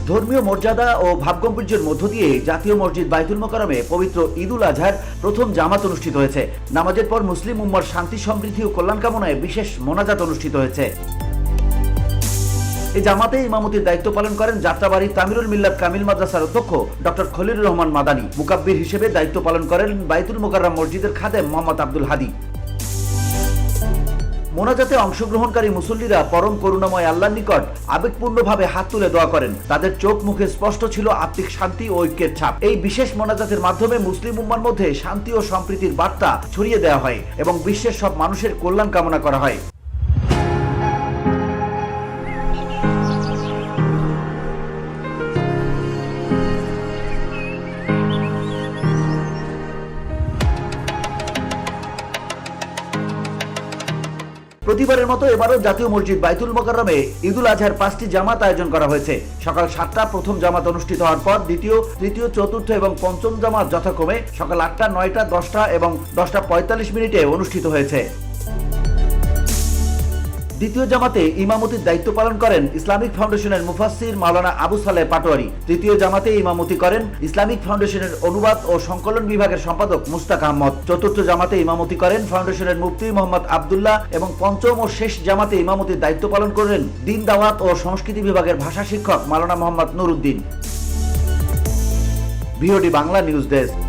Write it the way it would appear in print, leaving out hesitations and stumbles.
ধর্মীয় মর্যাদা ও ভাবগম্ভীর্যের মধ্য দিয়ে জাতীয় মসজিদ বাইতুল মোকাররমে পবিত্র ঈদুল আজহার প্রথম জামাত অনুষ্ঠিত হয়েছে। নামাজের পর মুসলিম উম্মার শান্তি সমৃদ্ধি ও কল্যাণ কামনায় বিশেষ মোনাজাত অনুষ্ঠিত হয়েছে। এই জামাতে ইমামতির দায়িত্ব পালন করেন যাত্রাবাড়ি তামিরুল মিল্লাত কামিল মাদ্রাসার অধ্যক্ষ ডক্টর খলিলুর রহমান মাদানী। মুকাব্বির হিসেবে দায়িত্ব পালন করেন বাইতুল মোকাররম মসজিদের খাদেম মোহাম্মদ আব্দুল হাদি। মোনাজাতে অংশগ্রহণকারী মুসল্লিরা পরম করুণাময় আল্লাহর নিকট আবেগপূর্ণভাবে হাত তুলে দোয়া করেন। তাদের চোখ মুখে স্পষ্ট ছিল আত্মিক শান্তি ও ঐক্যের ছাপ। এই বিশেষ মোনাজাতের মাধ্যমে মুসলিম উম্মার মধ্যে শান্তি ও সম্প্রীতির বার্তা ছড়িয়ে দেওয়া হয় এবং বিশ্বের সব মানুষের কল্যাণ কামনা করা হয়। প্রতিবারের মতো এবারও জাতীয় মসজিদ বাইতুল মোকাররমে ঈদুল আজহার 5টি জামাত আয়োজন করা হয়েছে। সকাল 7টা প্রথম জামাত অনুষ্ঠিত হওয়ার পর দ্বিতীয়, তৃতীয়, চতুর্থ এবং পঞ্চম জামাত যথাক্রমে সকাল 8টা, 9টা, 10টা এবং 10টা 45 মিনিটে অনুষ্ঠিত হয়েছে। দ্বিতীয় জামাতে ইমামতির দায়িত্ব পালন করেন ইসলামিক ফাউন্ডেশনের মুফাসসির মাওলানা আবু সালেহ পাটোয়ারি। তৃতীয় জামাতে ইমামতি করেন ইসলামিক ফাউন্ডেশনের অনুবাদ ও সংকলন বিভাগের সম্পাদক মুস্তাক আহমদ। চতুর্থ জামাতে ইমামতি করেন ফাউন্ডেশনের মুফতি মোহাম্মদ আবদুল্লাহ এবং পঞ্চম ও শেষ জামাতে ইমামতির দায়িত্ব পালন করেন দ্বীন দাওয়াত ও সংস্কৃতি বিভাগের ভাষা শিক্ষক মাওলানা Mohammad Nuruddin. VOD Bangla news desk.